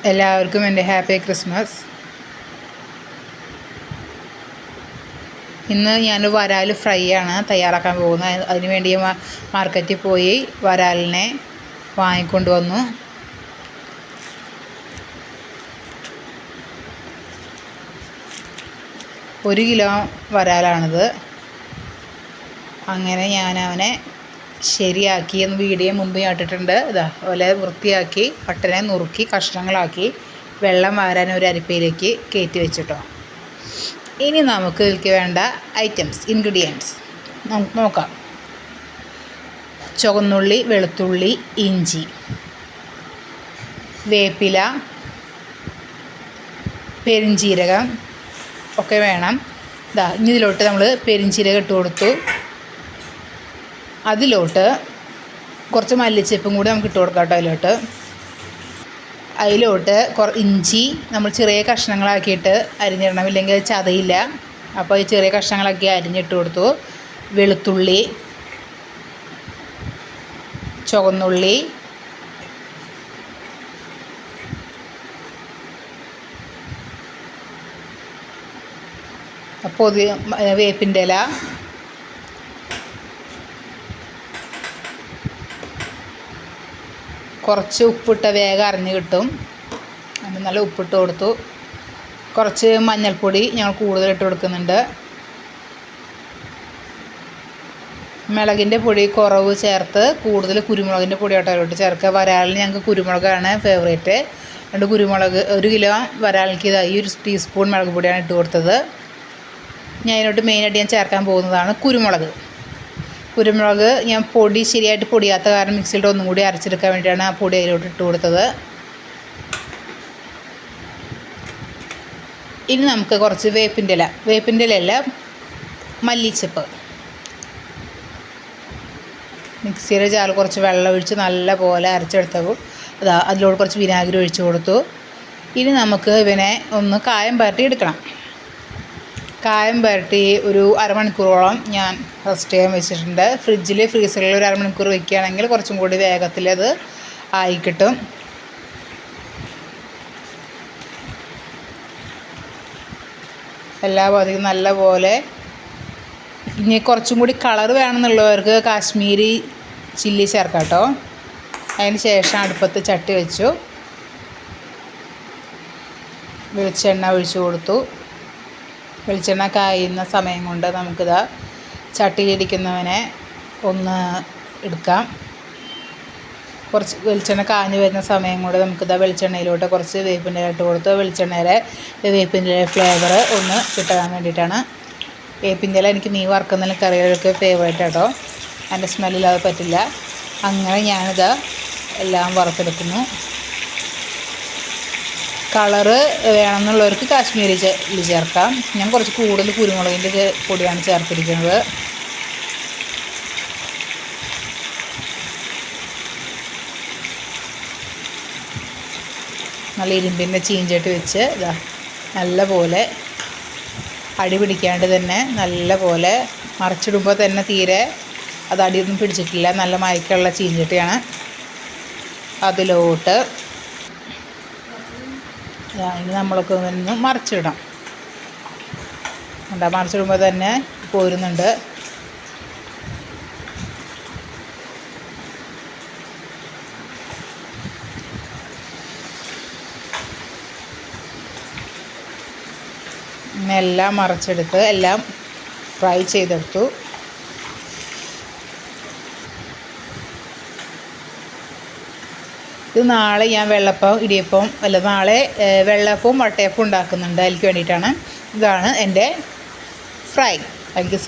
എല്ലാവർക്കും എൻ്റെ happy Christmas. ഇന്ന് ഞാൻ വരാൽ ഫ്രൈ ആണ് തയ്യാറാക്കാൻ പോകുന്നത്. അതിനുവേണ്ടി മാർക്കറ്റിൽ പോയി വരാലിനെ വാങ്ങിക്കൊണ്ട് വന്നു. ഒരു കിലോ വരാലാണിത്. അങ്ങനെ ഞാൻ അവനെ ശരിയാക്കി എന്ന് വീഡിയോ മുമ്പ് ഇട്ടിട്ടുണ്ട്. അതുപോലെ വൃത്തിയാക്കി പട്ടനെ നുറുക്കി കഷ്ണങ്ങളാക്കി വെള്ളം വാരാൻ ഒരു അരിപ്പയിലേക്ക് കയറ്റി വെച്ചിട്ടോ. ഇനി നമുക്ക് ഇതിലേക്ക് വേണ്ട ഇൻഗ്രീഡിയൻസ് നമുക്ക് നോക്കാം. ചുവന്നുള്ളി, വെളുത്തുള്ളി, ഇഞ്ചി, വേപ്പില, പെരിഞ്ചീരകം ഒക്കെ വേണം. ഇനി ഇതിലോട്ട് നമ്മൾ പെരിഞ്ചീരകം ഇട്ട് കൊടുത്തു. അതിലോട്ട് കുറച്ച് മല്ലിച്ചെപ്പും കൂടി നമുക്ക് ഇട്ട് കൊടുക്കാം കേട്ടോ. അതിലോട്ട് ഇഞ്ചി നമ്മൾ ചെറിയ കഷ്ണങ്ങളാക്കിയിട്ട് അരിഞ്ഞിടണം, ഇല്ലെങ്കിൽ അത് ചതയില്ല. അപ്പോൾ ഈ ചെറിയ കഷ്ണങ്ങളാക്കി അരിഞ്ഞിട്ട് കൊടുത്തു. വെളുത്തുള്ളി, ചുവന്നുള്ളി, വേപ്പിൻ്റെ ഇല, കുറച്ച് ഉപ്പിട്ട വേഗം അറിഞ്ഞ് കിട്ടും. അത് നല്ല ഉപ്പിട്ട് കൊടുത്തു. കുറച്ച് മഞ്ഞൾപ്പൊടി ഞങ്ങൾ കൂടുതൽ ഇട്ട് കൊടുക്കുന്നുണ്ട്. മുളകിൻ്റെ പൊടി കുറവ് ചേർത്ത് കൂടുതൽ കുരുമുളകിൻ്റെ പൊടി ആയിട്ട് ചേർക്കുക. വരാലിന് ഞങ്ങൾക്ക് കുരുമുളകാണ് ഫേവറേറ്റ്. കുരുമുളക് 1 കിലോ വരാലിക്ക് ഈ 1 ടീസ്പൂൺ മുളക് പൊടിയാണ് ഇട്ട് കൊടുത്തത്. ഞാൻ അതിനോട്ട് മെയിനായിട്ട് ഞാൻ ചേർക്കാൻ പോകുന്നതാണ് കുരുമുളക്. ഞാൻ പൊടി ശരിയായിട്ട് പൊടിയാത്ത കാരണം മിക്സിയിലിട്ട് ഒന്നും കൂടി അരച്ചെടുക്കാൻ വേണ്ടിയിട്ടാണ് ആ പൊടി അതിലോട്ട് ഇട്ട് കൊടുത്തത്. ഇനി നമുക്ക് കുറച്ച് വേപ്പിൻ്റെ ഇല, മല്ലിച്ചപ്പ്, മിക്സിയുടെ ജാറിൽ കുറച്ച് വെള്ളം ഒഴിച്ച് നല്ല പോലെ അരച്ചെടുത്തപ്പോൾ അതിലോട്ട് കുറച്ച് വിനാഗിരി ഒഴിച്ച് കൊടുത്തു. ഇനി നമുക്ക് ഇവനെ ഒന്ന് കായം പരട്ടി എടുക്കണം. കായം പുരട്ടി ഒരു അരമണിക്കൂറോളം ഞാൻ റെസ്റ്റ് ചെയ്യാൻ വെച്ചിട്ടുണ്ട്. ഫ്രീസറിൽ ഒരു അരമണിക്കൂർ വയ്ക്കുകയാണെങ്കിൽ കുറച്ചും കൂടി വേഗത്തിൽ അത് ആയി കിട്ടും. എല്ലാ ഭാഗത്തേക്കും നല്ല പോലെ. ഇനി കുറച്ചും കൂടി കളർ വേണമെന്നുള്ളവർക്ക് കാശ്മീരി ചില്ലി ചേർക്കാം കേട്ടോ. അതിന് ശേഷം അടുപ്പത്ത് ചട്ടി വെച്ചു, വെളിച്ചെണ്ണ ഒഴിച്ചു കൊടുത്തു. വെളിച്ചെണ്ണ കായുന്ന സമയം കൊണ്ട് നമുക്കിതാ ചട്ടിയിലിരിക്കുന്നവനെ ഒന്ന് എടുക്കാം. കുറച്ച് വെളിച്ചെണ്ണ കാഞ്ഞ് വരുന്ന സമയം കൊണ്ട് നമുക്കിതാ വെളിച്ചെണ്ണയിലോട്ട് കുറച്ച് വേപ്പിൻ്റെ ഇല ഇട്ട് കൊടുത്ത് വേപ്പിൻ്റെ ഫ്ലേവർ ഒന്ന് കിട്ടാൻ വേണ്ടിയിട്ടാണ്. വേപ്പിൻ്റെ ഇല എനിക്ക് മീൻ വറുക്കുന്നതിന് കറികൾക്ക് ഫേവറേറ്റ് കേട്ടോ. അതിൻ്റെ സ്മെല്ലില്ലാതെ പറ്റില്ല. അങ്ങനെ ഞാനിതാ എല്ലാം വറുത്തെടുക്കുന്നു. കളറ് വേണമെന്നുള്ളവർക്ക് കാശ്മീരി ചില്ലി ചേർക്കാം. ഞാൻ കുറച്ച് കൂടുതൽ കുരുമുളകിൻ്റെ പൊടിയാണ് ചേർത്തിരിക്കുന്നത്. നല്ല ഇരുമ്പിൻ്റെ ചീഞ്ചട്ടി വെച്ച് നല്ല പോലെ അടി പിടിക്കാണ്ട് തന്നെ നല്ല പോലെ മറിച്ചിടുമ്പോൾ തന്നെ തീരെ അത് അടിയൊന്നും പിടിച്ചിട്ടില്ല. നല്ല മയക്കുള്ള ചീഞ്ചട്ടിയാണ്. അതിലോട്ട് ഇനി നമ്മളൊക്കെ ഒന്ന് മറിച്ചിടണം. മറിച്ചിടുമ്പോൾ തന്നെ പോരുന്നുണ്ട്. എല്ലാം മറിച്ചെടുത്ത് എല്ലാം ഫ്രൈ ചെയ്തെടുത്തു. ഇത് നാളെ ഞാൻ ഇടിയപ്പം നാളെ വെള്ളപ്പവും വട്ടയപ്പവും ഉണ്ടാക്കുന്നുണ്ട്. അതിലേക്ക് വേണ്ടിയിട്ടാണ്. ഇതാണ് എൻ്റെ ഫ്രൈ. എനിക്ക്